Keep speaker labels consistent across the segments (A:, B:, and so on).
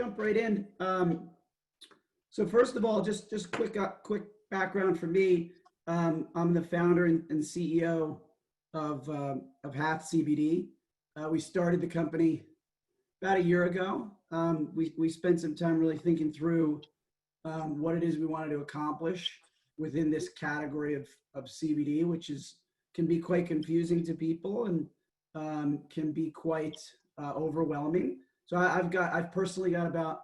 A: jump right in. So first of all, just quick background for me. I'm the founder and CEO of Hath CBD. We started the company about a year ago. We spent some time really thinking through what it is we wanted to accomplish within this category of CBD, which can be quite confusing to people and can be quite overwhelming. So I've personally got about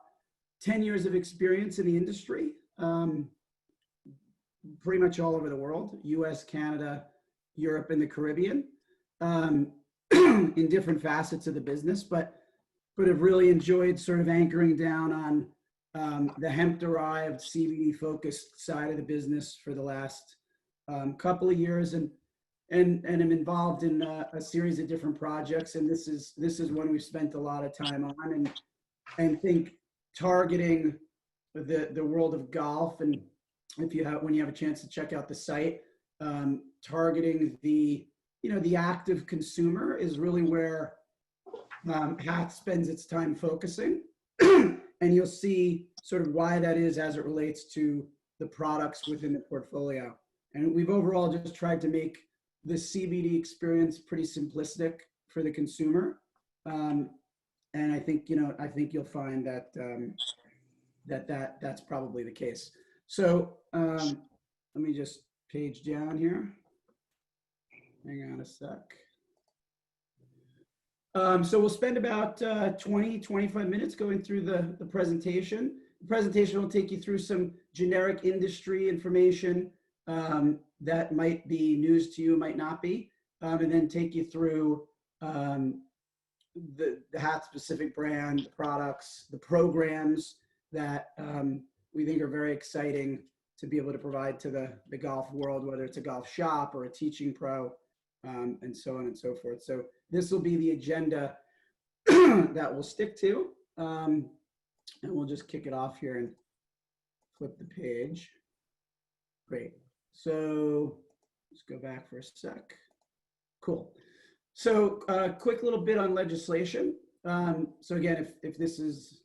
A: 10 years of experience in the industry, pretty much all over the world, US, Canada, Europe, and the Caribbean, in different facets of the business, but have really enjoyed sort of anchoring down on the hemp-derived CBD-focused side of the business for the last couple of years, and am involved in a series of different projects. And this is one we've spent a lot of time on, and think targeting the world of golf. And when you have a chance to check out the site, targeting the active consumer is really where Hath spends its time focusing. And you'll see sort of why that is as it relates to the products within the portfolio. And we've overall just tried to make the CBD experience pretty simplistic for the consumer. And I think you'll find that that's probably the case. So let me just page down here. Hang on a sec. So we'll spend about 20-25 minutes going through the presentation. The presentation will take you through some generic industry information that might be news to you, might not be, and then take you through the Hath specific brand, the products, the programs that we think are very exciting to be able to provide to the golf world, whether it's a golf shop or a teaching pro, and so on and so forth. So this will be the agenda that we'll stick to, and we'll just kick it off here and flip the page. Great. So let's go back for a sec. Cool. So quick little bit on legislation. So again, if this is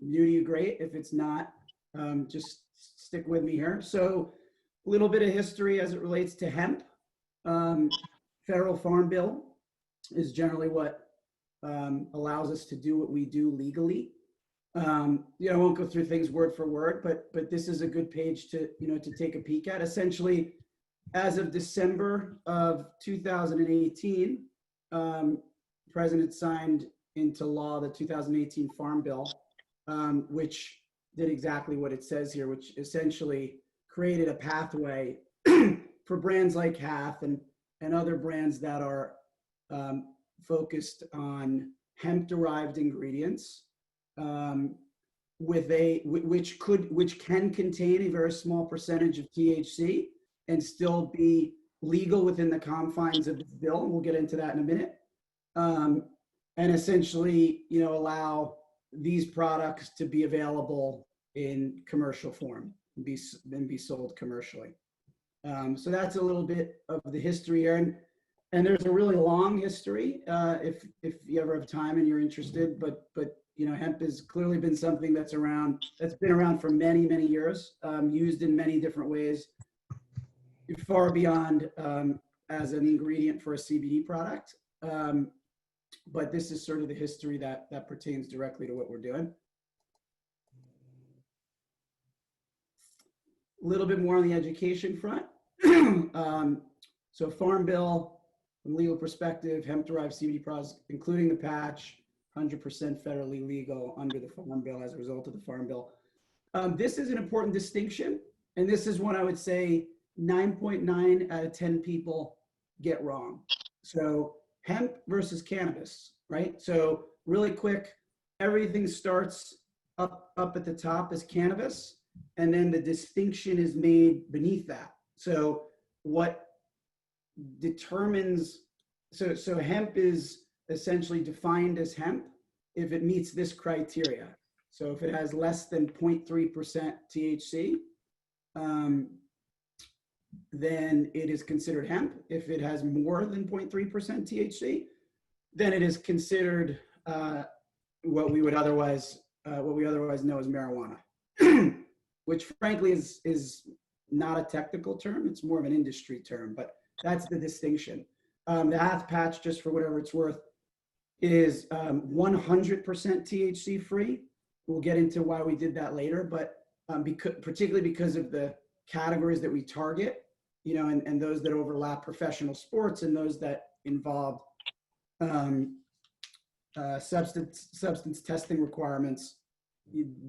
A: new to you, great. If it's not, just stick with me here. So a little bit of history as it relates to hemp. Federal Farm Bill is generally what allows us to do what we do legally. I won't go through things word for word, but this is a good page to take a peek at. Essentially, as of December of 2018, President signed into law the 2018 Farm Bill, which did exactly what it says here, which essentially created a pathway for brands like Hath and other brands that are focused on hemp-derived ingredients, which can contain a very small percentage of THC and still be legal within the confines of the bill. And we'll get into that in a minute. And essentially, allow these products to be available in commercial form and be sold commercially. So that's a little bit of the history here, and there's a really long history if you ever have time and you're interested. But hemp has clearly been something that's been around for many years, used in many different ways, far beyond as an ingredient for a CBD product. But this is sort of the history that pertains directly to what we're doing. A little bit more on the education front. So Farm Bill, from a legal perspective, hemp-derived CBD products, including the patch, 100% federally legal under the Farm Bill as a result of the Farm Bill. This is an important distinction, and this is what I would say 9.9 out of 10 people get wrong. So hemp versus cannabis, right? So really quick, everything starts up at the top as cannabis, and then the distinction is made beneath that. So what determines, so hemp is essentially defined as hemp if it meets this criteria. So if it has less than 0.3% THC, then it is considered hemp. If it has more than 0.3% THC, then it is considered what we would otherwise what we otherwise know as marijuana, which frankly is not a technical term. It's more of an industry term, but that's the distinction. The Hath patch, just for whatever it's worth, is 100% THC free. We'll get into why we did that later, but particularly because of the categories that we target, and those that overlap professional sports and those that involve substance testing requirements.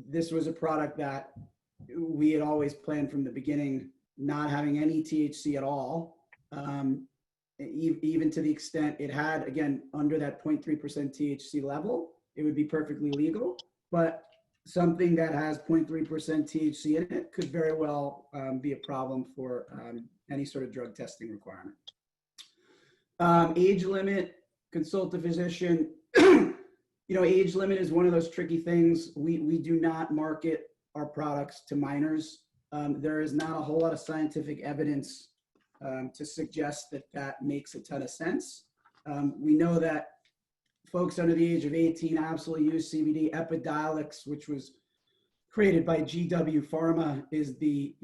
A: This was a product that we had always planned from the beginning, not having any THC at all, even to the extent it had, again, under that 0.3% THC level, it would be perfectly legal. But something that has 0.3% THC in it could very well be a problem for any sort of drug testing requirement. Age limit, consult a physician. Age limit is one of those tricky things. We do not market our products to minors. There is not a whole lot of scientific evidence to suggest that makes a ton of sense. We know that folks under the age of 18 absolutely use CBD. Epidiolex, which was created by GW Pharma, is the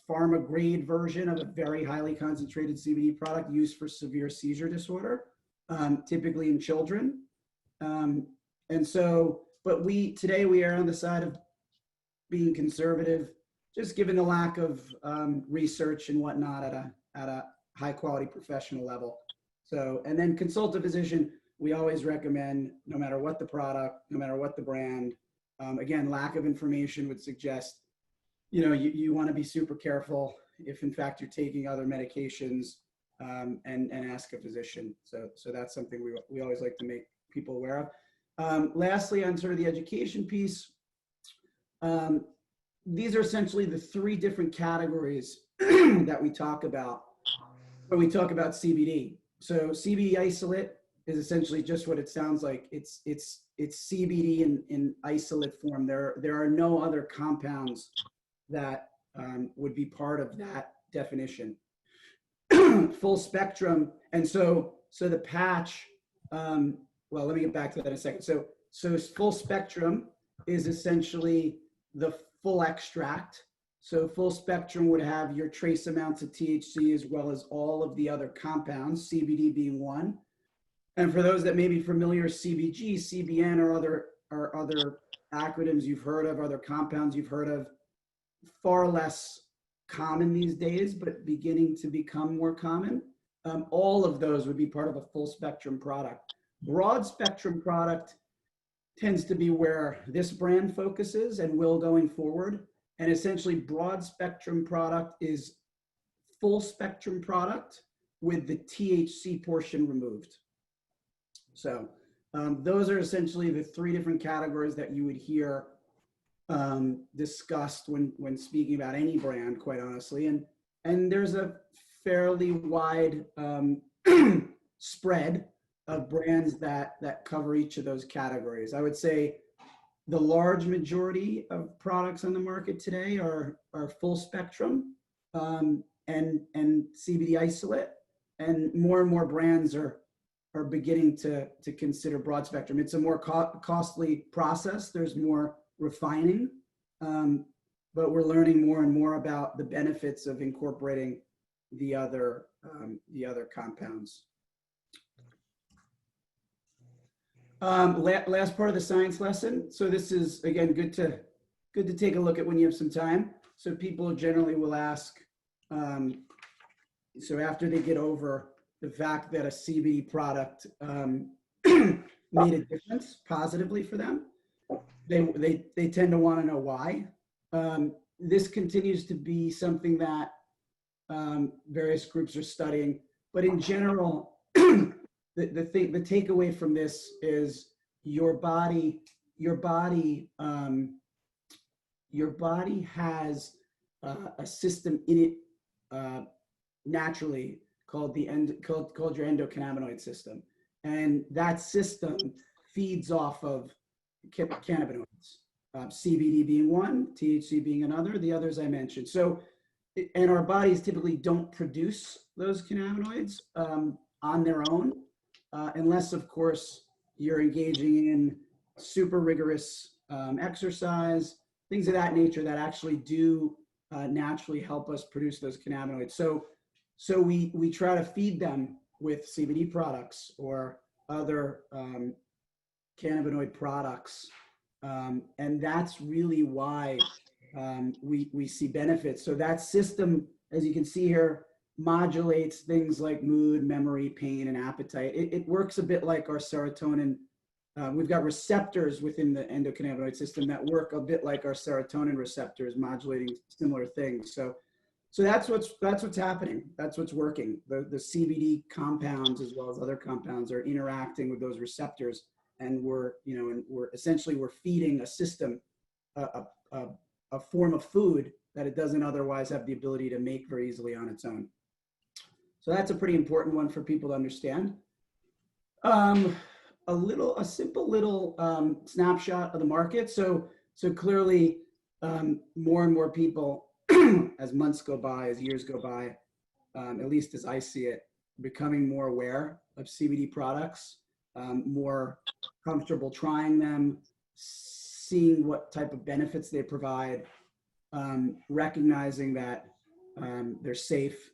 A: pharma grade version of a very highly concentrated CBD product used for severe seizure disorder, typically in children. But today we are on the side of being conservative, just given the lack of research and whatnot at a high quality professional level. So, and then consult a physician. We always recommend, no matter what the product, no matter what the brand. Again, lack of information would suggest, you want to be super careful if in fact you're taking other medications, and ask a physician. So that's something we always like to make people aware of. Lastly, on sort of the education piece, these are essentially the three different categories that we talk about when we talk about CBD. So CBD isolate is essentially just what it sounds like. It's CBD in isolate form. There are no other compounds that would be part of that definition. Full spectrum, and so the patch. Well, let me get back to that in a second. So full spectrum is essentially the full extract. So full spectrum would have your trace amounts of THC as well as all of the other compounds, CBD being one. And for those that may be familiar, CBG, CBN, or other acronyms you've heard of, other compounds you've heard of, far less common these days, but beginning to become more common. All of those would be part of a full spectrum product. Broad spectrum product tends to be where this brand focuses and will going forward. And essentially broad spectrum product is full spectrum product with the THC portion removed. So those are essentially the three different categories that you would hear discussed when speaking about any brand, quite honestly. And there's a fairly wide spread of brands that cover each of those categories. I would say the large majority of products on the market today are full spectrum and CBD isolate, and more brands are beginning to consider broad spectrum. It's a more costly process. There's more refining, but we're learning more and more about the benefits of incorporating the other compounds. Last part of the science lesson. So this is, again, good to take a look at when you have some time. So people generally will ask, so after they get over the fact that a CBD product made a difference positively for them, they tend to want to know why. This continues to be something that various groups are studying, but in general, the takeaway from this is your body has a system in it naturally called called your endocannabinoid system, and that system feeds off of cannabinoids, CBD being one, THC being another, the others I mentioned. So, and our bodies typically don't produce those cannabinoids on their own, unless, of course, you're engaging in super rigorous exercise, things of that nature that actually do naturally help us produce those cannabinoids. So we try to feed them with CBD products or other cannabinoid products. And that's really why we see benefits. So that system, as you can see here, modulates things like mood, memory, pain, and appetite. It works a bit like our serotonin. We've got receptors within the endocannabinoid system that work a bit like our serotonin receptors, modulating similar things. So that's what's happening. That's what's working. The CBD compounds, as well as other compounds, are interacting with those receptors, and we're feeding a system a form of food that it doesn't otherwise have the ability to make very easily on its own. So that's a pretty important one for people to understand. A simple little snapshot of the market. So clearly, more and more people, as months go by, as years go by, at least as I see it, becoming more aware of CBD products, more comfortable trying them, seeing what type of benefits they provide, recognizing that they're safe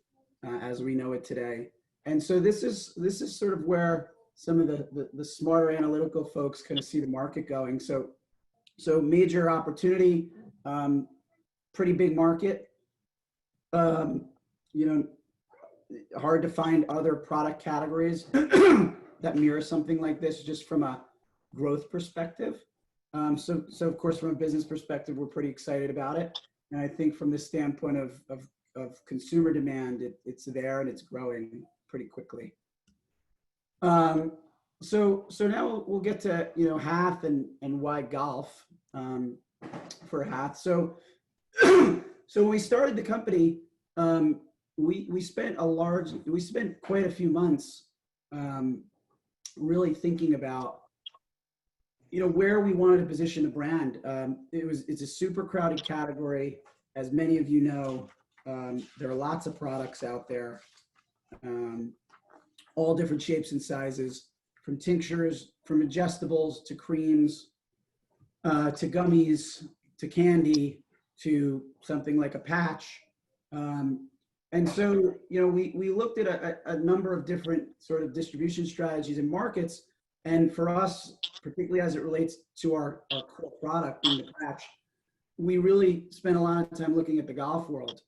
A: as we know it today. And so this is sort of where some of the smarter analytical folks kind of see the market going. So major opportunity, pretty big market. Hard to find other product categories that mirror something like this, just from a growth perspective. So of course, from a business perspective, we're pretty excited about it. And I think from the standpoint of consumer demand, it's there and it's growing pretty quickly. So now we'll get to, Hath and why golf for Hath. So when we started the company, we spent quite a few months really thinking about where we wanted to position the brand. It's a super crowded category, as many of you know. There are lots of products out there, all different shapes and sizes, from tinctures, from ingestibles to creams, to gummies, to candy, to something like a patch. And so, we looked at a number of different sort of distribution strategies and markets. And for us, particularly as it relates to our core product, being the patch, we really spent a lot of time looking at the golf world.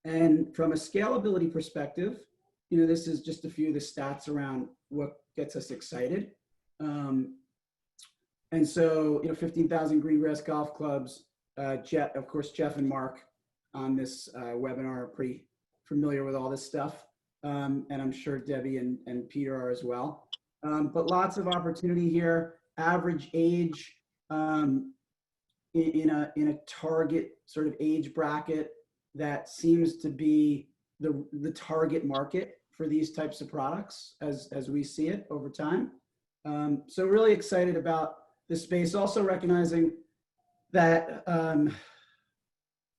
A: And from a scalability perspective, this is just a few of the stats around what gets us excited. And so, 15,000 green grass golf clubs. Of course, Jeff and Mark on this webinar are pretty familiar with all this stuff. And I'm sure Debbie and Peter are as well. But lots of opportunity here. Average age in a target sort of age bracket that seems to be the target market for these types of products as we see it over time. So really excited about this space. Also recognizing that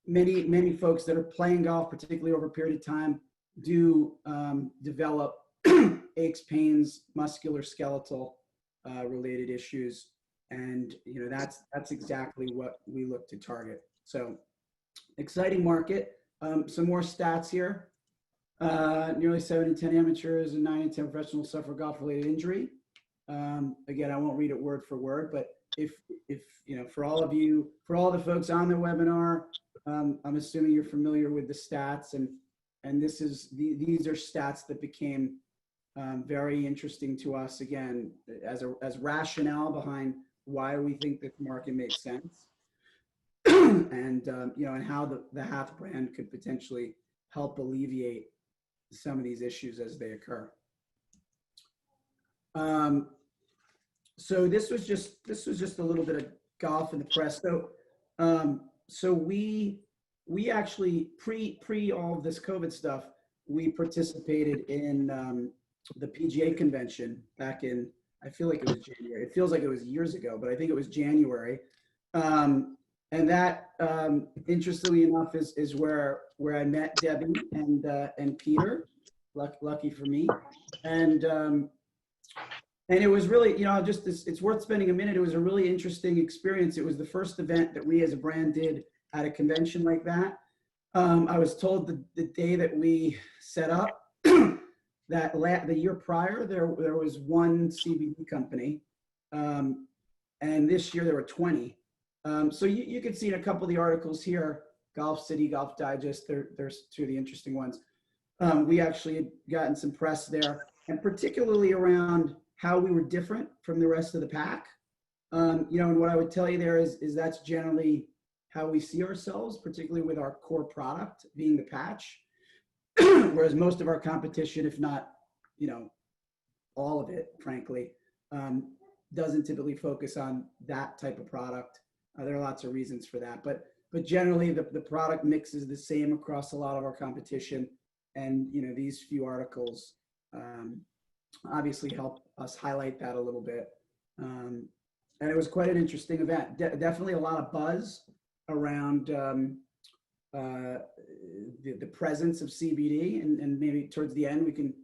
A: many folks that are playing golf, particularly over a period of time, do develop aches, pains, musculoskeletal related issues, and that's exactly what we look to target. So exciting market. Some more stats here. Nearly 7 in 10 amateurs and 9 in 10 professionals suffer golf-related injury. Again, I won't read it word for word, but if for all the folks on the webinar, I'm assuming you're familiar with the stats, and these are stats that became very interesting to us, again, as rationale behind why we think this market makes sense, and and how the Hath brand could potentially help alleviate some of these issues as they occur. So this was just a little bit of golf in the press. So we actually pre all of this COVID stuff, we participated in the PGA convention back in, I feel like it was January. It feels like it was years ago, but I think it was January. And that, interestingly enough, is where I met Debbie and Peter. Lucky for me. And And it was really, just it's worth spending a minute. It was a really interesting experience. It was the first event that we as a brand did at a convention like that. I was told the day that we set up that the year prior, there was one CBD company. And this year there were 20. So you can see in a couple of the articles here, Golf City, Golf Digest, there's two of the interesting ones. We actually had gotten some press there, and particularly around how we were different from the rest of the pack. And what I would tell you there is that's generally how we see ourselves, particularly with our core product being the patch. Whereas most of our competition, if not, all of it, frankly, doesn't typically focus on that type of product. There are lots of reasons for that, but generally the product mix is the same across a lot of our competition. And, these few articles obviously help us highlight that a little bit. And it was quite an interesting event. Definitely a lot of buzz around the presence of CBD, and maybe towards the end we can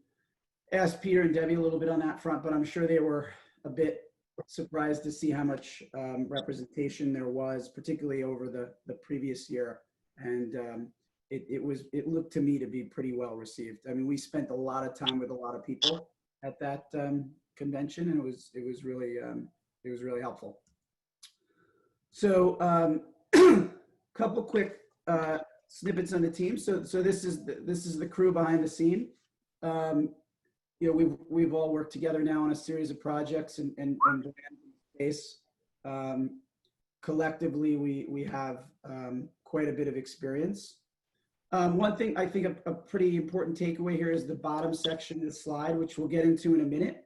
A: ask Peter and Debbie a little bit on that front, but I'm sure they were a bit surprised to see how much representation there was, particularly over the previous year. And it looked to me to be pretty well received. I mean, we spent a lot of time with a lot of people at that convention, and it was really helpful. So couple quick snippets on the team. So this is the crew behind the scene. We've all worked together now on a series of projects and space. Collectively, we have quite a bit of experience. One thing I think a pretty important takeaway here is the bottom section of the slide, which we'll get into in a minute,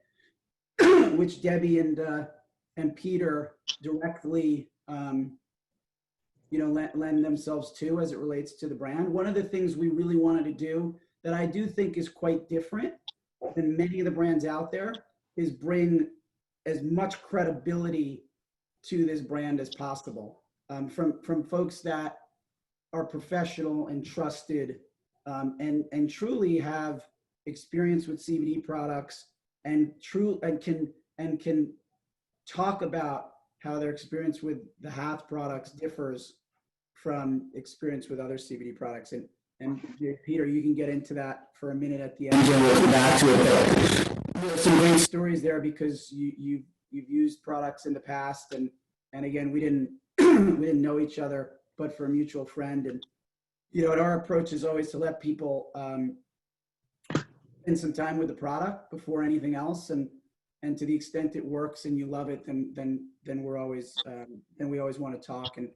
A: which Debbie and Peter directly lend themselves to as it relates to the brand. One of the things we really wanted to do that I do think is quite different than many of the brands out there is bring as much credibility to this brand as possible, from folks that are professional and trusted, and truly have experience with CBD products and can talk about how their experience with the Hath products differs from experience with other CBD products. And Peter, you can get into that for a minute at the end. We'll come back to it. There are some great stories there because you've used products in the past, and again, we didn't know each other, but for a mutual friend. And our approach is always to let people spend some time with the product before anything else, and to the extent it works and you love it, then we always want to talk. And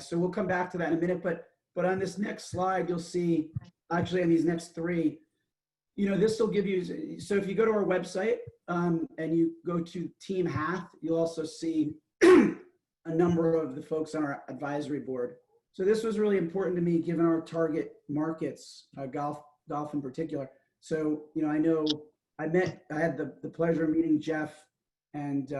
A: so we'll come back to that in a minute. But on this next slide, you'll see, actually on these next three, this will give you, so if you go to our website and you go to Team Hath, you'll also see a number of the folks on our advisory board. So this was really important to me, given our target markets, golf in particular. So, I had the pleasure of meeting Jeff and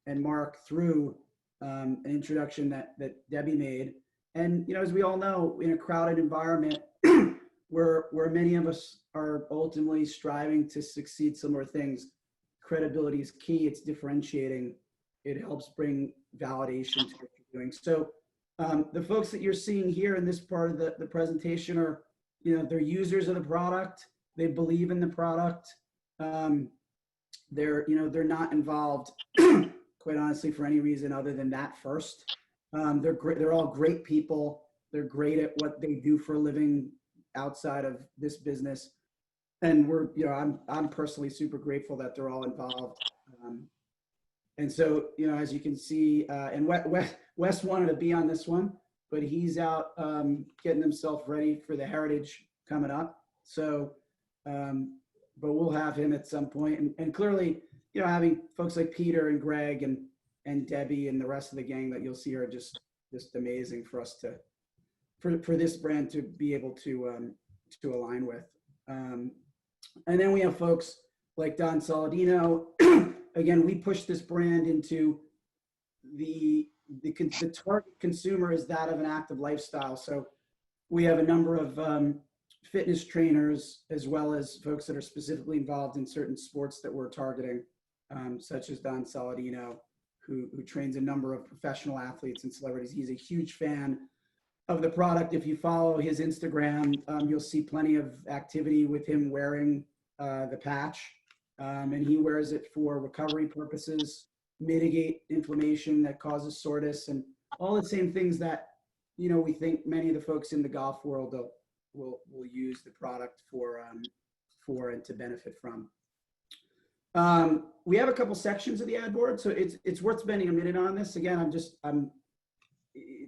A: Mark through an introduction that Debbie made. And, as we all know, in a crowded environment where many of us are ultimately striving to succeed similar things, credibility is key. It's differentiating. It helps bring validation to what you're doing. So the folks that you're seeing here in this part of the presentation are, they're users of the product. They believe in the product. They're not involved, quite honestly, for any reason other than that first. They're great. They're all great people. They're great at what they do for a living outside of this business. And I'm personally super grateful that they're all involved. And so, as you can see, and Wes wanted to be on this one, but he's out getting himself ready for the Heritage coming up. So, but we'll have him at some point. And clearly, having folks like Peter and Greg and Debbie and the rest of the gang that you'll see are just amazing for us for this brand to be able to align with. And then we have folks like Don Saladino. Again, we push this brand into the target consumer is that of an active lifestyle. So we have a number of fitness trainers, as well as folks that are specifically involved in certain sports that we're targeting. such as Don Saladino, who trains a number of professional athletes and celebrities. He's a huge fan of the product. If you follow his Instagram, you'll see plenty of activity with him wearing the patch. And he wears it for recovery purposes, mitigate inflammation that causes soreness, and all the same things that, we think many of the folks in the golf world will use the product for and to benefit from. We have a couple sections of the ad board, so it's worth spending a minute on this. Again,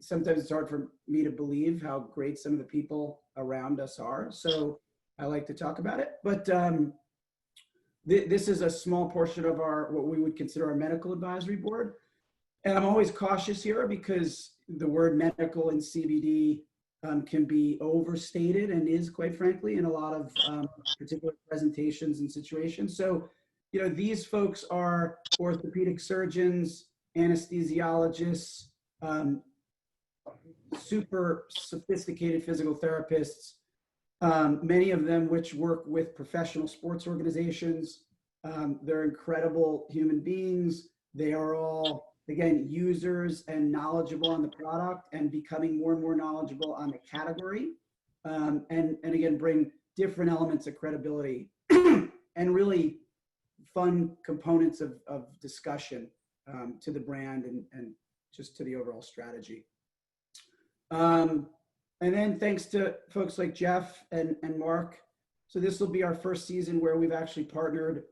A: sometimes it's hard for me to believe how great some of the people around us are. So I like to talk about it, but this is a small portion of what we would consider our medical advisory board. And I'm always cautious here because the word medical and CBD can be overstated and is, quite frankly, in a lot of particular presentations and situations. So, these folks are orthopedic surgeons, anesthesiologists, super sophisticated physical therapists, many of them which work with professional sports organizations. They're incredible human beings. They are all, again, users and knowledgeable on the product and becoming more and more knowledgeable on the category. And again, bring different elements of credibility and really fun components of discussion to the brand and just to the overall strategy. And then thanks to folks like Jeff and Mark. So this will be our first season where we've actually partnered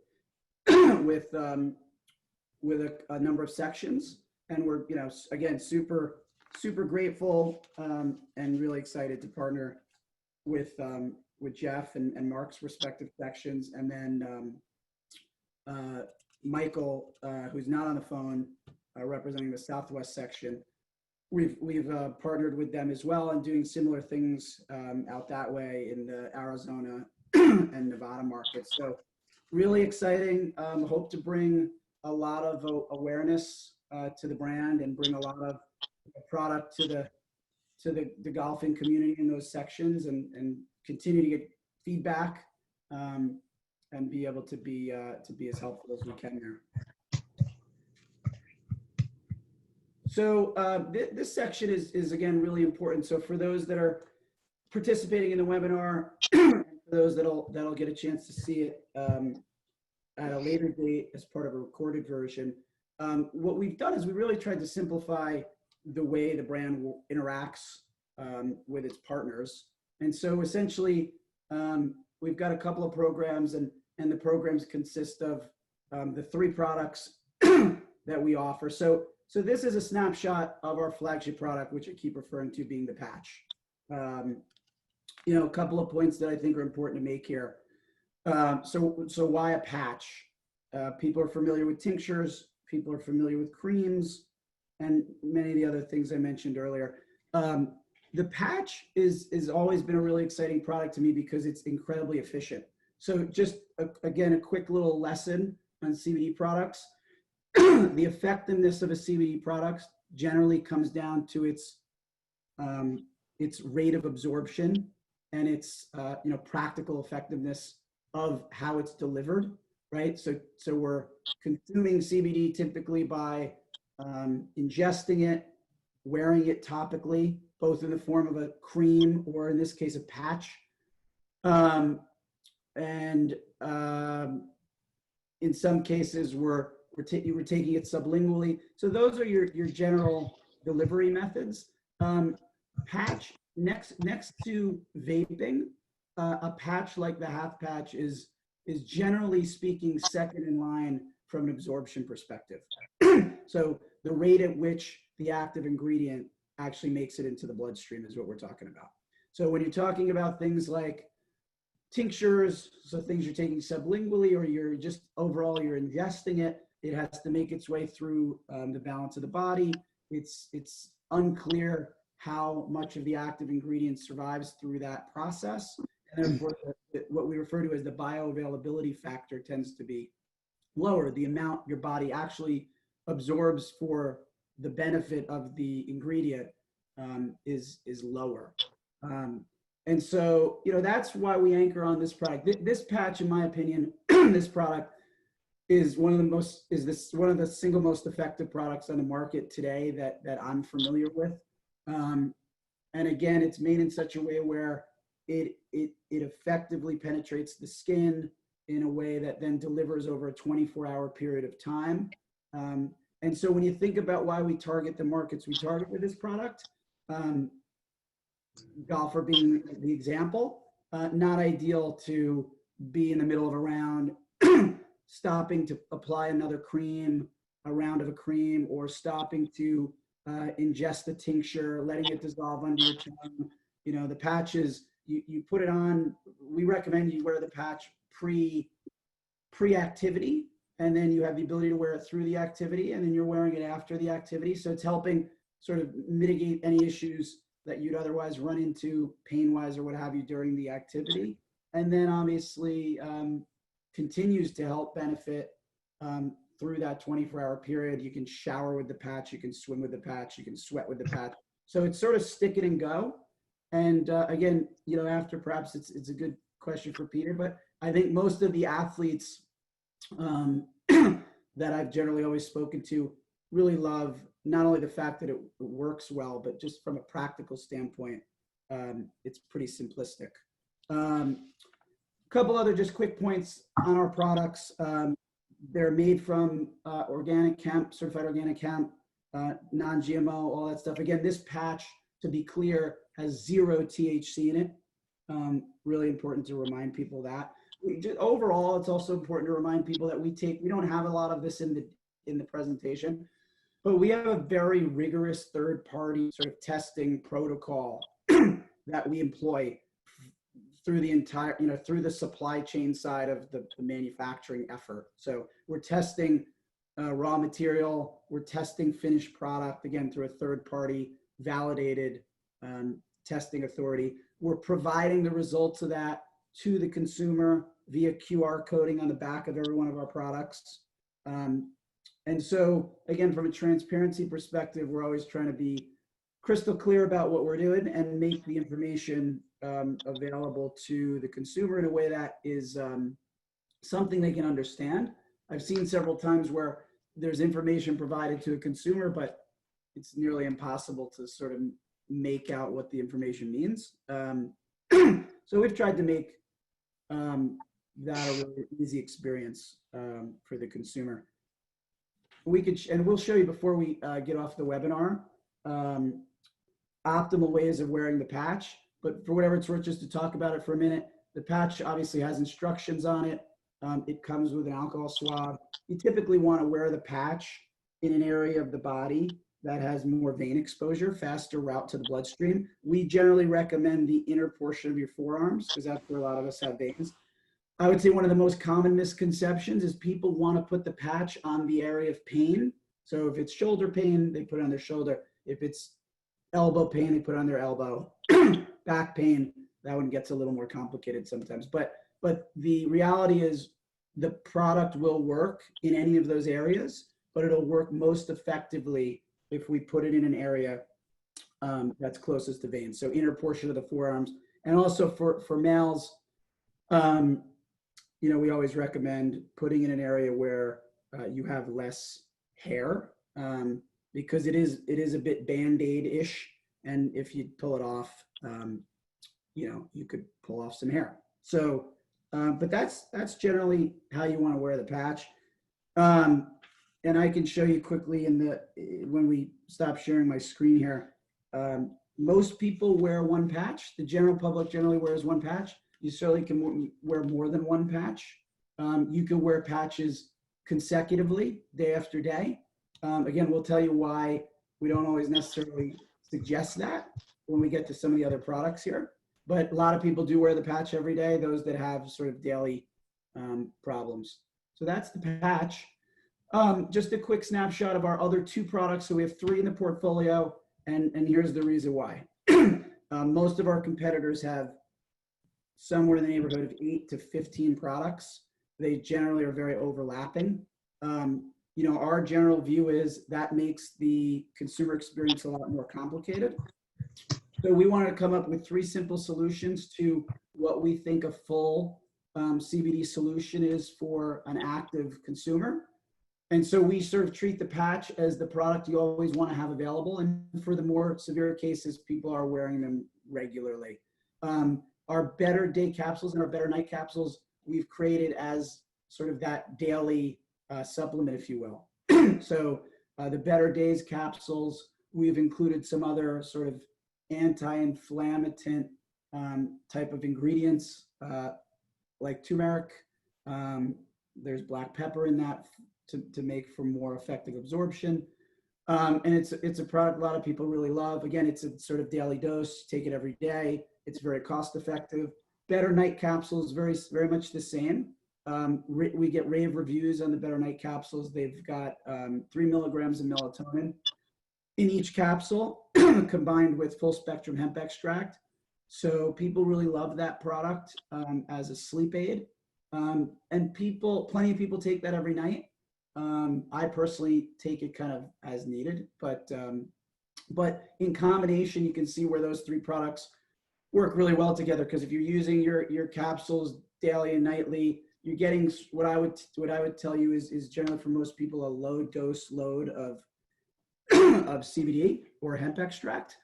A: with a number of sections, and we're, again, super grateful and really excited to partner with Jeff and Mark's respective sections. And then Michael, who's not on the phone, representing the Southwest section. We've partnered with them as well and doing similar things out that way in the Arizona and Nevada markets. So really exciting. Hope to bring a lot of awareness to the brand and bring a lot of product to the golfing community in those sections and continue to get feedback and be able to be as helpful as we can there. So this section is again really important. So for those that are participating in the webinar, and for those that'll get a chance to see it at a later date as part of a recorded version, what we've done is we really tried to simplify the way the brand interacts with its partners. And so essentially, we've got a couple of programs, and the programs consist of the 3 products that we offer. So this is a snapshot of our flagship product, which I keep referring to being the patch. A couple of points that I think are important to make here. So why a patch? People are familiar with tinctures. People are familiar with creams and many of the other things I mentioned earlier. The patch is always been a really exciting product to me because it's incredibly efficient. So just again, a quick little lesson on CBD products. The effectiveness of a CBD product generally comes down to its rate of absorption and its practical effectiveness of how it's delivered, right? So we're consuming CBD typically by ingesting it, wearing it topically, both in the form of a cream or in this case a patch, and in some cases we're taking it sublingually. So those are your general delivery methods. Patch, next to vaping, a patch like the half patch is generally speaking second in line from an absorption perspective. So the rate at which the active ingredient actually makes it into the bloodstream is what we're talking about. So when you're talking about things like tinctures, so things you're taking sublingually or you're just overall you're ingesting it, it has to make its way through the balance of the body. It's unclear how much of the active ingredient survives through that process. And of course, what we refer to as the bioavailability factor tends to be lower. The amount your body actually absorbs for the benefit of the ingredient is lower. And so, that's why we anchor on this product. This patch, in my opinion, this product is one of the most, is this one of the single most effective products on the market today that I'm familiar with. And again, it's made in such a way where it effectively penetrates the skin in a way that then delivers over a 24-hour period of time. And so when you think about why we target the markets we target with this product, golfer being the example, not ideal to be in the middle of a round, stopping to apply another cream, a round of a cream, or stopping to ingest the tincture, letting it dissolve under your tongue. You know, the patches, you put it on, we recommend you wear the patch pre-activity, and then you have the ability to wear it through the activity, and then you're wearing it after the activity. So it's helping sort of mitigate any issues that you'd otherwise run into pain-wise or what have you during the activity. And then obviously continues to help benefit through that 24-hour period. You can shower with the patch, you can swim with the patch, you can sweat with the patch. So it's sort of stick it and go. And again, you know, after perhaps it's a good question for Peter, but I think most of the athletes that I've generally always spoken to really love not only the fact that it works well, but just from a practical standpoint, it's pretty simplistic. A couple other just quick points on our products. They're made from organic hemp, certified organic hemp, non-GMO, all that stuff. Again, this patch, to be clear, has 0 THC in it. Really important to remind people that. Overall, it's also important to remind people that we don't have a lot of this in the presentation, but we have a very rigorous third-party sort of testing protocol that we employ through the entire, you know, through the supply chain side of the manufacturing effort. So we're testing raw material, we're testing finished product, again, through a third-party validated testing authority. We're providing the results of that to the consumer via QR coding on the back of every one of our products. And so, again, from a transparency perspective, we're always trying to be crystal clear about what we're doing and make the information available to the consumer in a way that is something they can understand. I've seen several times where there's information provided to a consumer, but it's nearly impossible to sort of make out what the information means. So we've tried to make that a really easy experience for the consumer. And we'll show you before we get off the webinar, optimal ways of wearing the patch. But for whatever it's worth, just to talk about it for a minute, the patch obviously has instructions on it. It comes with an alcohol swab. You typically want to wear the patch in an area of the body that has more vein exposure, faster route to the bloodstream. We generally recommend the inner portion of your forearms because that's where a lot of us have veins. I would say one of the most common misconceptions is people want to put the patch on the area of pain. So if it's shoulder pain, they put it on their shoulder. If it's elbow pain, they put it on their elbow. Back pain, that one gets a little more complicated sometimes. But the reality is the product will work in any of those areas, but it'll work most effectively if we put it in an area that's closest to veins. So inner portion of the forearms. And also for males, you know, we always recommend putting in an area where you have less hair because it is a bit Band-Aid-ish. And if you pull it off, you know, you could pull off some hair. So, but that's generally how you want to wear the patch. And I can show you quickly when we stop sharing my screen here. Most people wear one patch. The general public generally wears one patch. You certainly can wear more than one patch. You can wear patches consecutively, day after day. Again, we'll tell you why we don't always necessarily suggest that when we get to some of the other products here. But a lot of people do wear the patch every day, those that have sort of daily problems. So that's the patch. Just a quick snapshot of our other 2 products. So we have 3 in the portfolio, and here's the reason why. Most of our competitors have somewhere in the neighborhood of 8 to 15 products. They generally are very overlapping. You know, our general view is that makes the consumer experience a lot more complicated. So we wanted to come up with 3 simple solutions to what we think a full CBD solution is for an active consumer. And so we sort of treat the patch as the product you always want to have available. And for the more severe cases, people are wearing them regularly. Our better day capsules and our better night capsules, we've created as sort of that daily supplement, if you will. So the better days capsules, we've included some other sort of anti-inflammatory type of ingredients, like turmeric. There's black pepper in that to make for more effective absorption. And it's a product a lot of people really love. Again, it's a sort of daily dose, take it every day. It's very cost effective. Better night capsules, very, very much the same. We get rave reviews on the better night capsules. They've got 3 milligrams of melatonin in each capsule combined with full spectrum hemp extract. So people really love that product as a sleep aid. And plenty of people take that every night. I personally take it kind of as needed, but in combination, you can see where those 3 products work really well together. Because if you're using your capsules daily and nightly, you're getting what I would tell you is generally for most people a low dose load of CBD or hemp extract,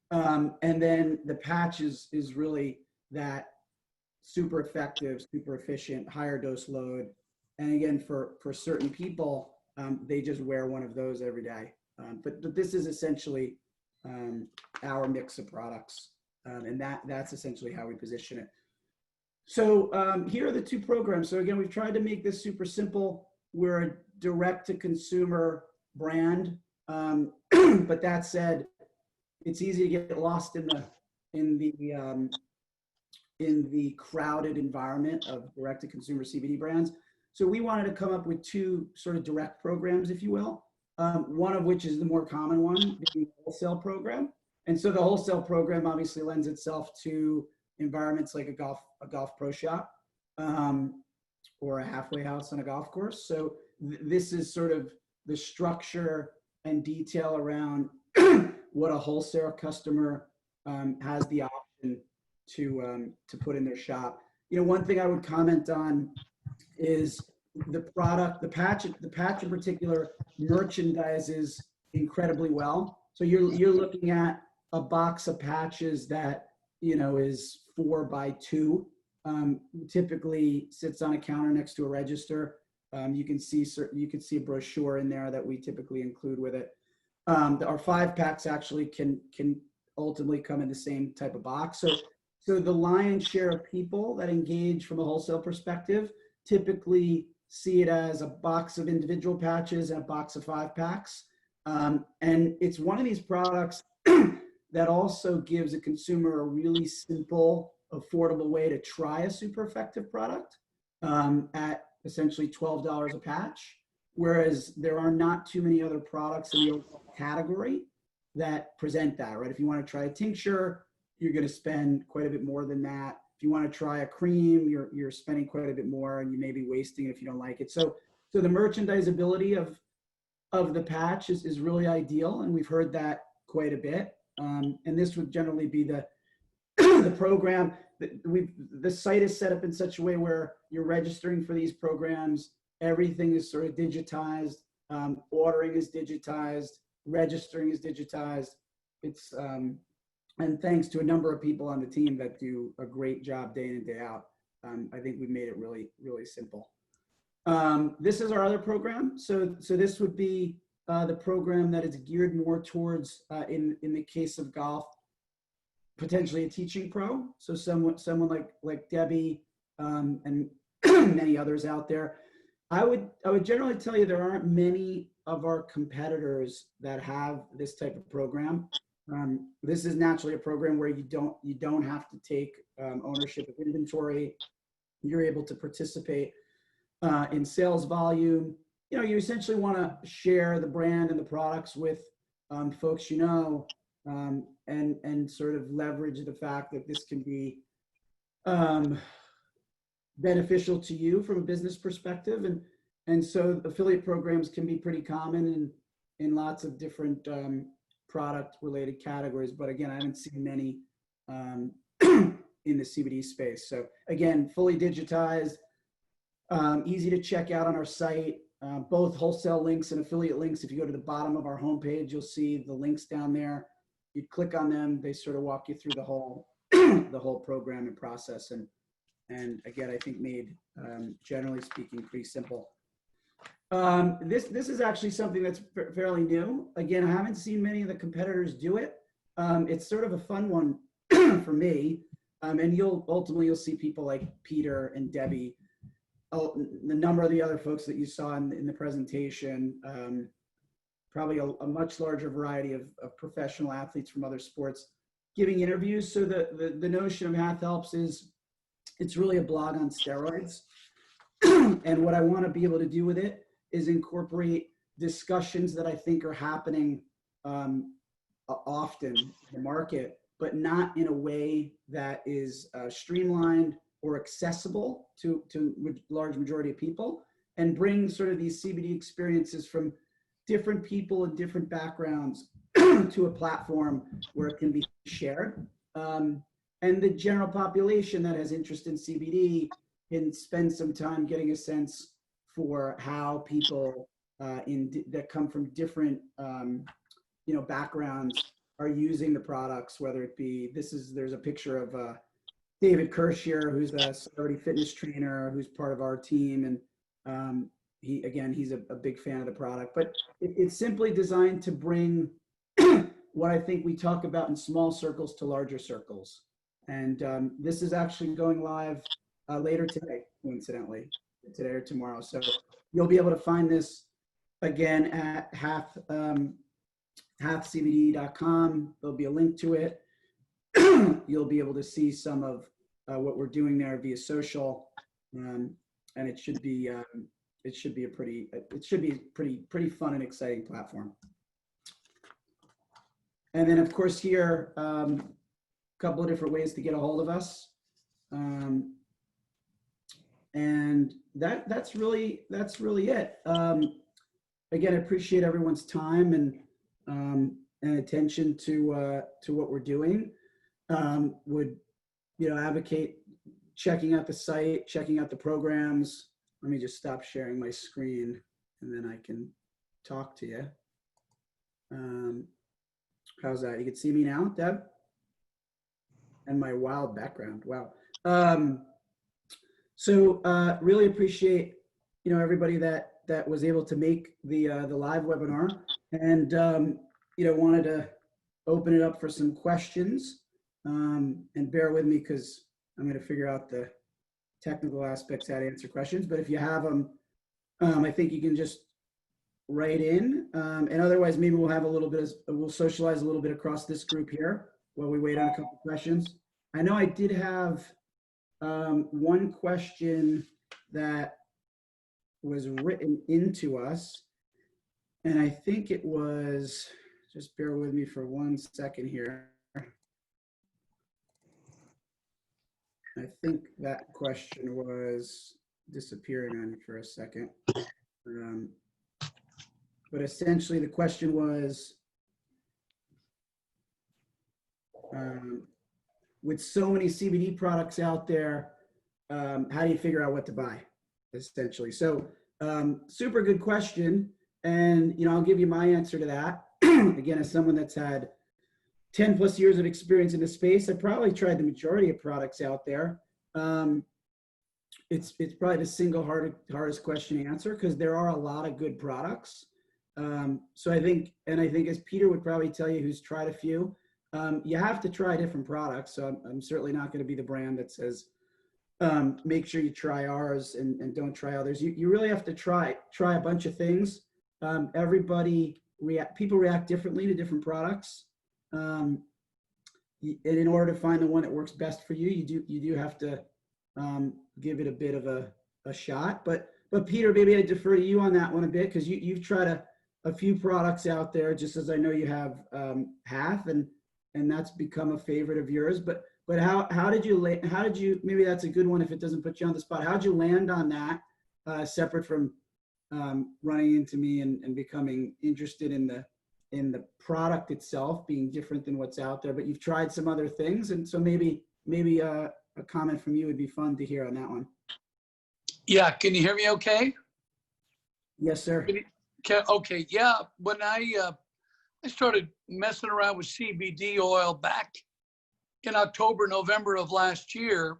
A: and then the patch is really that super effective, super efficient, higher dose load. And again, for certain people, they just wear one of those every day. But this is essentially our mix of products, and that's essentially how we position it. So here are the 2 programs. So again, we've tried to make this super simple. We're a direct-to-consumer brand, but that said, it's easy to get lost in the crowded environment of direct-to-consumer CBD brands. So we wanted to come up with 2 sort of direct programs, if you will. One of which is the more common one, the wholesale program. And so the wholesale program obviously lends itself to environments like a golf pro shop, or a halfway house on a golf course. So this is sort of the structure and detail around what a wholesale customer has the option to put in their shop. You know, one thing I would comment on is the product, the patch in particular merchandises incredibly well. So you're looking at a box of patches that, you know, is 4 by 2, typically sits on a counter next to a register. You can see a brochure in there that we typically include with it. Our 5-packs actually can ultimately come in the same type of box. So the lion's share of people that engage from a wholesale perspective typically see it as a box of individual patches and a box of 5-packs. And it's one of these products that also gives a consumer a really simple, affordable way to try a super effective product at essentially $12 a patch. Whereas there are not too many other products in the overall category that present that, right? If you want to try a tincture, you're going to spend quite a bit more than that. If you want to try a cream, you're spending quite a bit more, and you may be wasting it if you don't like it. So the merchandisability of the patch is really ideal, and we've heard that quite a bit. And this would generally be the the program. The site is set up in such a way where you're registering for these programs. Everything is sort of digitized. Ordering is digitized. Registering is digitized. It's and thanks to a number of people on the team that do a great job day in and day out, I think we've made it really, really simple. This is our other program. So this would be the program that is geared more towards, in the case of golf, potentially a teaching pro. So someone like Debbie and many others out there. I would generally tell you there aren't many of our competitors that have this type of program. This is naturally a program where you don't have to take ownership of inventory. You're able to participate in sales volume. You know, you essentially want to share the brand and the products with folks you know, and sort of leverage the fact that this can be beneficial to you from a business perspective. And so affiliate programs can be pretty common in lots of different product related categories. But again, I haven't seen many in the CBD space. So again, fully digitized, easy to check out on our site, both wholesale links and affiliate links. If you go to the bottom of our homepage, you'll see the links down there. You click on them, they sort of walk you through the whole the whole program and process. And again, I think made, generally speaking, pretty simple. This is actually something that's fairly new. Again, I haven't seen many of the competitors do it. It's sort of a fun one for me. And you'll see people like Peter and Debbie, the number of the other folks that you saw in the presentation, probably a much larger variety of professional athletes from other sports giving interviews. So the notion of Math Helps is it's really a blog on steroids. And what I want to be able to do with it is incorporate discussions that I think are happening often in the market, but not in a way that is streamlined or accessible to large majority of people, and bring sort of these CBD experiences from different people and different backgrounds to a platform where it can be shared. And the general population that has interest in CBD can spend some time getting a sense for how people that come from different backgrounds are using the products, whether it be, there's a picture of David Kirsch here, who's a celebrity fitness trainer, who's part of our team. And he's a big fan of the product, but it's simply designed to bring what I think we talk about in small circles to larger circles. And this is actually going live later today, coincidentally, today or tomorrow. So you'll be able to find this again at halfcbd.com. There'll be a link to it. You'll be able to see some of what we're doing there via social, and it should be a pretty fun and exciting platform. And then of course here, a couple of different ways to get a hold of us. And that's really it. Again, I appreciate everyone's time and attention to what we're doing. Would advocate checking out the site, checking out the programs. Let me just stop sharing my screen and then I can talk to you. How's that? You can see me now, Deb? And my wild background. Wow. So really appreciate everybody that was able to make the live webinar, and wanted to open it up for some questions, and bear with me because I'm going to figure out the technical aspects how to answer questions. But if you have them, I think you can just write in, and otherwise maybe we'll have we'll socialize a little bit across this group here while we wait on a couple questions. I know I did have one question that was written into us, and I think it was, just bear with me for 1 second here. I think that question was disappearing on me for a second. But essentially the question was, with so many CBD products out there, how do you figure out what to buy, essentially? So super good question. And, I'll give you my answer to that. Again, as someone that's had 10 plus years of experience in the space, I probably tried the majority of products out there. It's probably the single hardest question to answer because there are a lot of good products. So I think as Peter would probably tell you, who's tried a few, you have to try different products. So I'm certainly not going to be the brand that says, make sure you try ours and don't try others. You really have to try a bunch of things. People react differently to different products. And in order to find the one that works best for you, you do have to give it a bit of a shot. But Peter, maybe I defer to you on that one a bit, because you've tried a few products out there, just as I know you have Half, and that's become a favorite of yours. But how did you maybe that's a good one if it doesn't put you on the spot. How'd you land on that, separate from running into me and becoming interested in the product itself being different than what's out there? But you've tried some other things, and so maybe maybe a comment from you would be fun to hear on that one.
B: Yeah, can you hear me okay?
A: Yes, sir.
B: Okay, yeah. When I started messing around with CBD oil back in October, November of last year,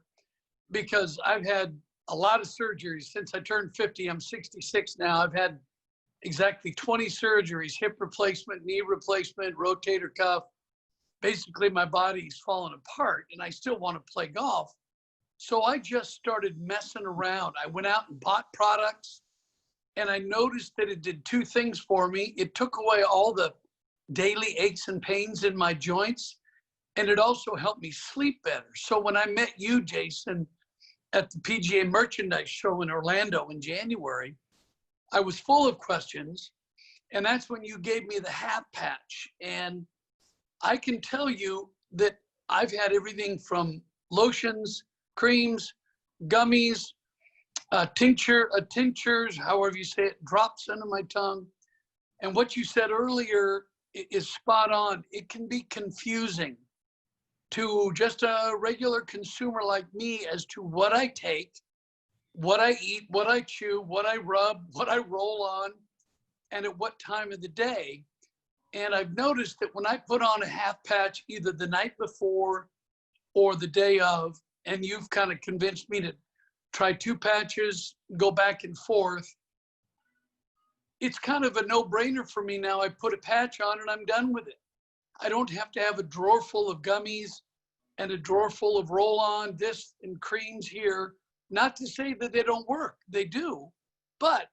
B: because I've had a lot of surgeries since I turned 50. I'm 66 now. I've had exactly 20 surgeries, hip replacement, knee replacement, rotator cuff. Basically, my body's fallen apart and I still want to play golf. So I just started messing around. I went out and bought products and I noticed that it did two things for me. It took away all the daily aches and pains in my joints, and it also helped me sleep better. So when I met you, Jason, at the PGA Merchandise Show in Orlando in January, I was full of questions, and that's when you gave me the half patch. And I can tell you that I've had everything from lotions, creams, gummies, tinctures, however you say it, drops under my tongue. And what you said earlier is spot on. It can be confusing to just a regular consumer like me as to what I take, what I eat, what I chew, what I rub, what I roll on, and at what time of the day. And I've noticed that when I put on a half patch, either the night before or the day of, and you've kind of convinced me to try 2 patches, go back and forth, it's kind of a no-brainer for me now. I put a patch on and I'm done with it. I don't have to have a drawer full of gummies and a drawer full of roll-on, this and creams here. Not to say that they don't work, they do, but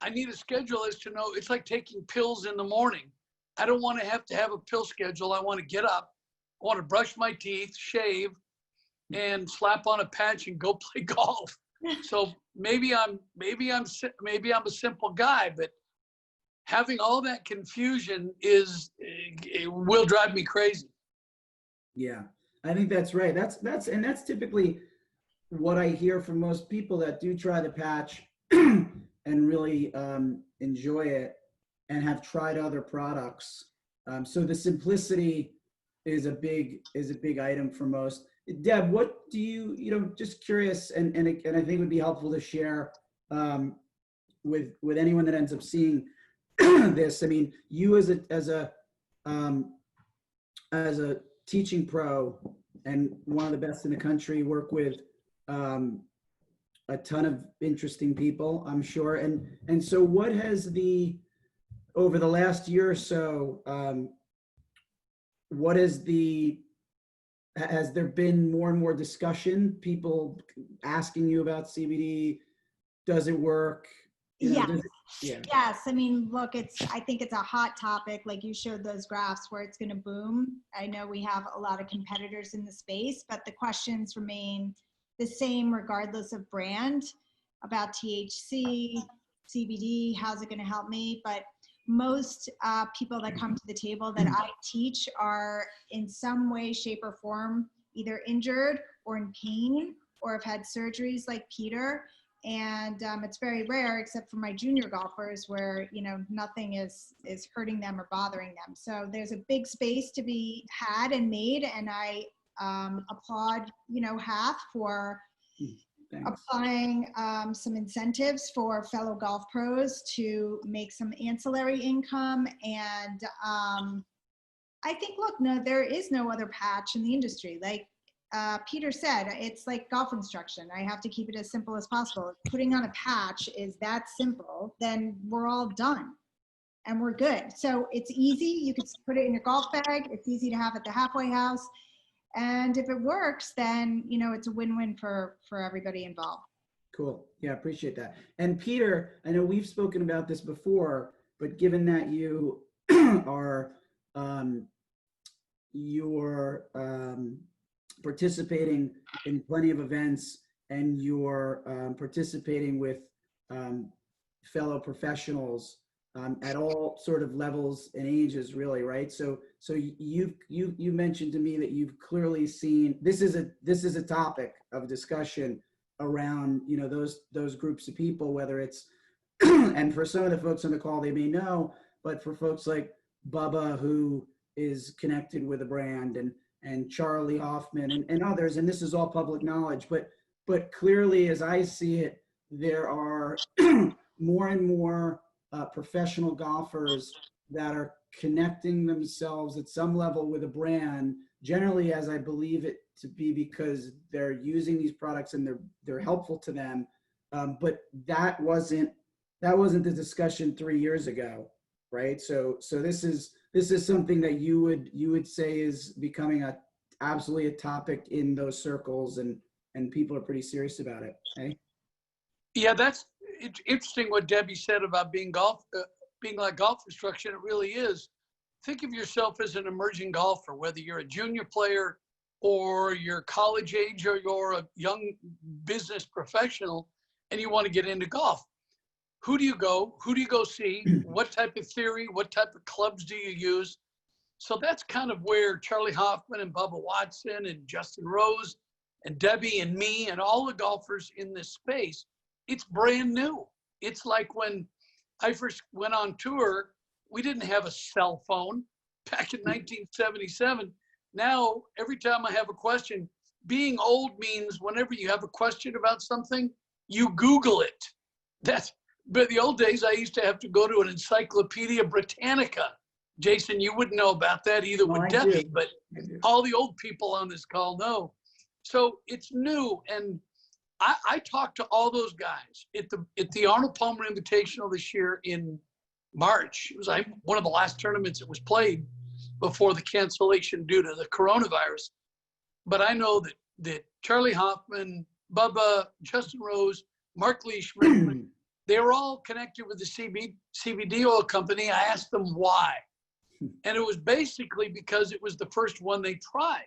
B: I need a schedule as to know, it's like taking pills in the morning. I don't want to have a pill schedule. I want to get up, I want to brush my teeth, shave, and slap on a patch and go play golf. So maybe I'm a simple guy, but having all that confusion it will drive me crazy.
A: Yeah, I think that's right. That's typically what I hear from most people that do try the patch and really enjoy it and have tried other products. So the simplicity is a big item for most. Deb, what do you just curious, and I think it would be helpful to share with anyone that ends up seeing this. I mean, you as a teaching pro and one of the best in the country, work with a ton of interesting people, I'm sure. And so what has over the last year or so, has there been more and more discussion, people asking you about CBD? Does it work?
C: Yeah.
A: Yeah.
C: Yes. I mean, look, I think it's a hot topic. Like you showed those graphs where it's going to boom. I know we have a lot of competitors in the space, but the questions remain the same regardless of brand about THC, CBD, how's it going to help me? But most people that come to the table that I teach are in some way, shape, or form either injured or in pain or have had surgeries like Peter. And it's very rare, except for my junior golfers, where nothing is hurting them or bothering them. So there's a big space to be had and made, and I applaud Hath for applying some incentives for fellow golf pros to make some ancillary income. And I think, look, no, there is no other patch in the industry. Like Peter said, it's like golf instruction. I have to keep it as simple as possible. If putting on a patch is that simple, then we're all done and we're good. So it's easy. You can put it in your golf bag. It's easy to have at the halfway house. And if it works, then, it's a win-win for everybody involved.
A: Cool. Yeah, appreciate that. And Peter, I know we've spoken about this before, but given that you are participating in plenty of events and you're participating with fellow professionals at all sort of levels and ages, really, right? So you mentioned to me that you've clearly seen this is a topic of discussion around those groups of people, whether it's and for some of the folks on the call they may know, but for folks like Bubba who is connected with a brand and Charlie Hoffman and others, and this is all public knowledge, but clearly, as I see it, there are more and more professional golfers that are connecting themselves at some level with a brand, generally as I believe it to be because they're using these products and they're helpful to them. But that wasn't the discussion 3 years ago, right? So this is something that you would say is becoming absolutely a topic in those circles, and people are pretty serious about it. Okay?
B: Yeah, it's interesting what Debbie said about being like golf instruction. It really is. Think of yourself as an emerging golfer, whether you're a junior player or you're college age or you're a young business professional and you want to get into golf. Who do you go? Who do you go see? What type of theory? What type of clubs do you use? So that's kind of where Charlie Hoffman and Bubba Watson and Justin Rose and Debbie and me and all the golfers in this space, it's brand new. It's like when I first went on tour, we didn't have a cell phone back in 1977. Now, every time I have a question, being old means whenever you have a question about something, you Google it. But the old days, I used to have to go to an Encyclopedia Britannica. Jason, you wouldn't know about that either with Debbie, but all the old people on this call know. So it's new, and I talked to all those guys at the Arnold Palmer Invitational this year in March. It was one of the last tournaments that was played before the cancellation due to the coronavirus. But I know that Charlie Hoffman, Bubba, Justin Rose, Mark Leishman, they were all connected with the CBD oil company. I asked them why. And it was basically because it was the first one they tried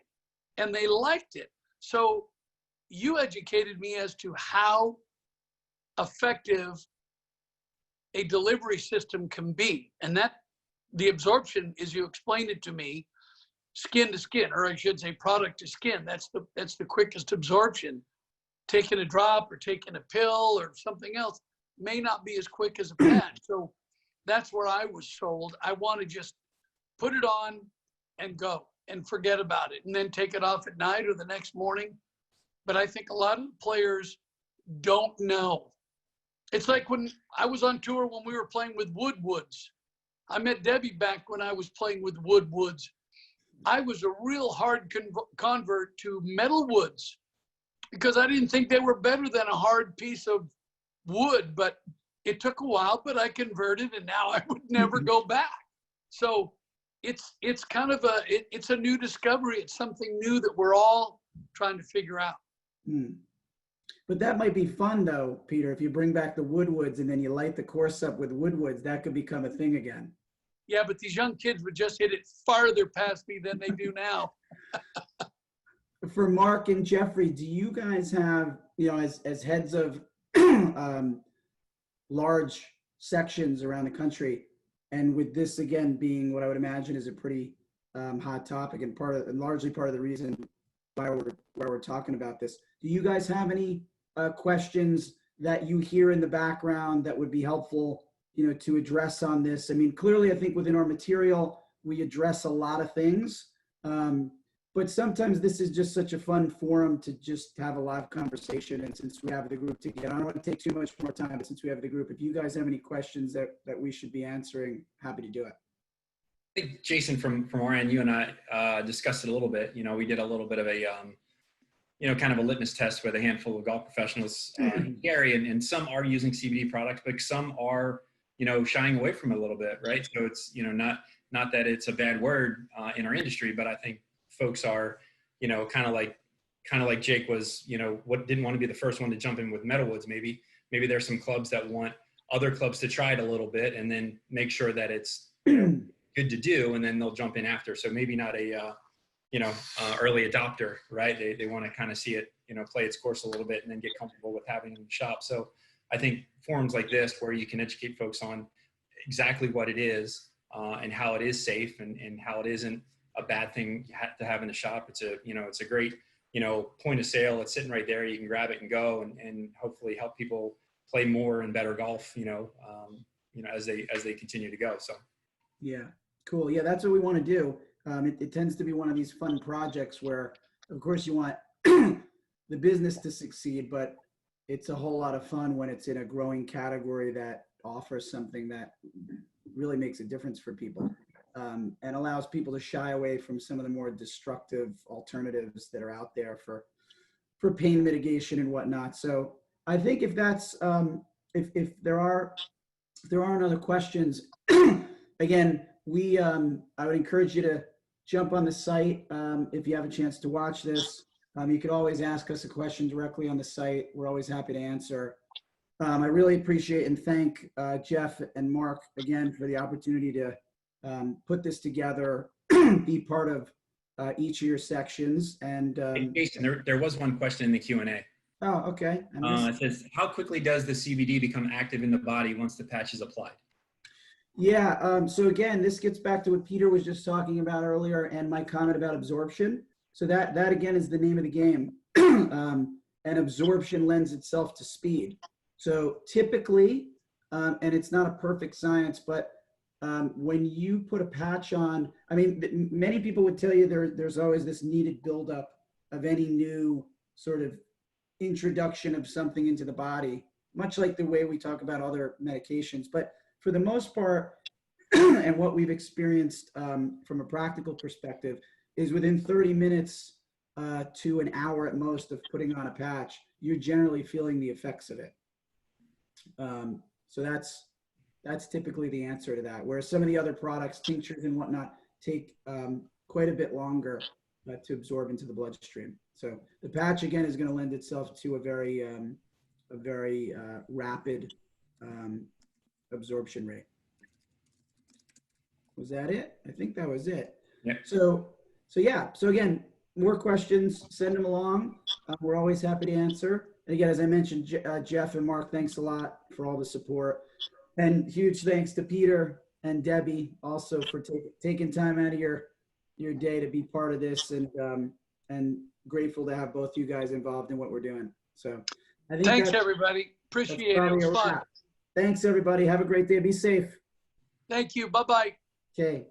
B: and they liked it. So you educated me as to how effective a delivery system can be. And that the absorption, as you explained it to me, skin to skin, or I should say product to skin, that's the quickest absorption. Taking a drop or taking a pill or something else may not be as quick as a patch. So that's where I was sold. I want to just put it on and go and forget about it and then take it off at night or the next morning. But I think a lot of players don't know. It's like when I was on tour when we were playing with Woodwoods. I met Debbie back when I was playing with Woodwoods. I was a real hard convert to metal woods because I didn't think they were better than a hard piece of wood, but it took a while, but I converted and now I would never go back. So it's kind of it's a new discovery. It's something new that we're all trying to figure out.
A: But that might be fun though, Peter, if you bring back the Woodwoods and then you light the course up with Woodwoods, that could become a thing again.
B: Yeah, but these young kids would just hit it farther past me than they do now.
A: For Mark and Jeffrey, do you guys have, as heads of large sections around the country, and with this again being what I would imagine is a pretty hot topic and largely part of the reason why we're talking about this, do you guys have any questions that you hear in the background that would be helpful, to address on this? I mean, clearly, I think within our material, we address a lot of things, but sometimes this is just such a fun forum to just have a live conversation. And since we have the group together, I don't want to take too much more time, but since we have the group, if you guys have any questions that we should be answering, happy to do it.
D: I think, Jason, from our end, you and I discussed it a little bit. We did a little bit of a, kind of a litmus test with a handful of golf professionals in the area, and some are using CBD products, but some are, shying away from it a little bit, right? So it's, not that it's a bad word in our industry, but I think folks are, kind of like Jake was, didn't want to be the first one to jump in with metalwoods. Maybe there's some clubs that want other clubs to try it a little bit and then make sure that it's good to do, and then they'll jump in after. So maybe not a, early adopter, right? They want to kind of see it, play its course a little bit and then get comfortable with having it in the shop. So I think forums like this, where you can educate folks on exactly what it is and how it is safe and how it isn't a bad thing to have in the shop. It's a great, point of sale. It's sitting right there. You can grab it and go and hopefully help people play more and better golf, as they continue to go. So.
A: Yeah, cool. Yeah, that's what we want to do. It tends to be one of these fun projects where, of course, you want the business to succeed, but it's a whole lot of fun when it's in a growing category that offers something that really makes a difference for people, and allows people to shy away from some of the more destructive alternatives that are out there for pain mitigation and whatnot. So I think if that's if there aren't other questions, again, I would encourage you to jump on the site if you have a chance to watch this. You could always ask us a question directly on the site. We're always happy to answer. I really appreciate and thank Jeff and Mark again for the opportunity to put this together, be part of each of your sections. And
D: Hey, Jason, there was one question in the Q&A.
A: oh, okay.
D: It says, how quickly does the CBD become active in the body once the patch is applied?
A: Yeah, so again, this gets back to what Peter was just talking about earlier and my comment about absorption. So that again is the name of the game. And absorption lends itself to speed. So typically, and it's not a perfect science, but when you put a patch on, I mean, many people would tell you there's always this needed buildup of any new sort of introduction of something into the body, much like the way we talk about other medications. But for the most part, and what we've experienced from a practical perspective, is within 30 minutes to an hour at most of putting on a patch, you're generally feeling the effects of it. So that's typically the answer to that. Whereas some of the other products, tinctures and whatnot, take quite a bit longer to absorb into the bloodstream. So the patch again is going to lend itself to a very rapid absorption rate. Was that it? I think that was it.
D: Yeah.
A: So yeah. So again, more questions, send them along. We're always happy to answer. And again, as I mentioned, Jeff and Mark, thanks a lot for all the support. And huge thanks to Peter and Debbie also for taking time out of your day to be part of this, and grateful to have both you guys involved in what we're doing. So I think
B: Thanks, everybody. Appreciate it. It was fun.
A: Thanks, everybody. Have a great day. Be safe.
B: Thank you. Bye-bye.
A: Okay.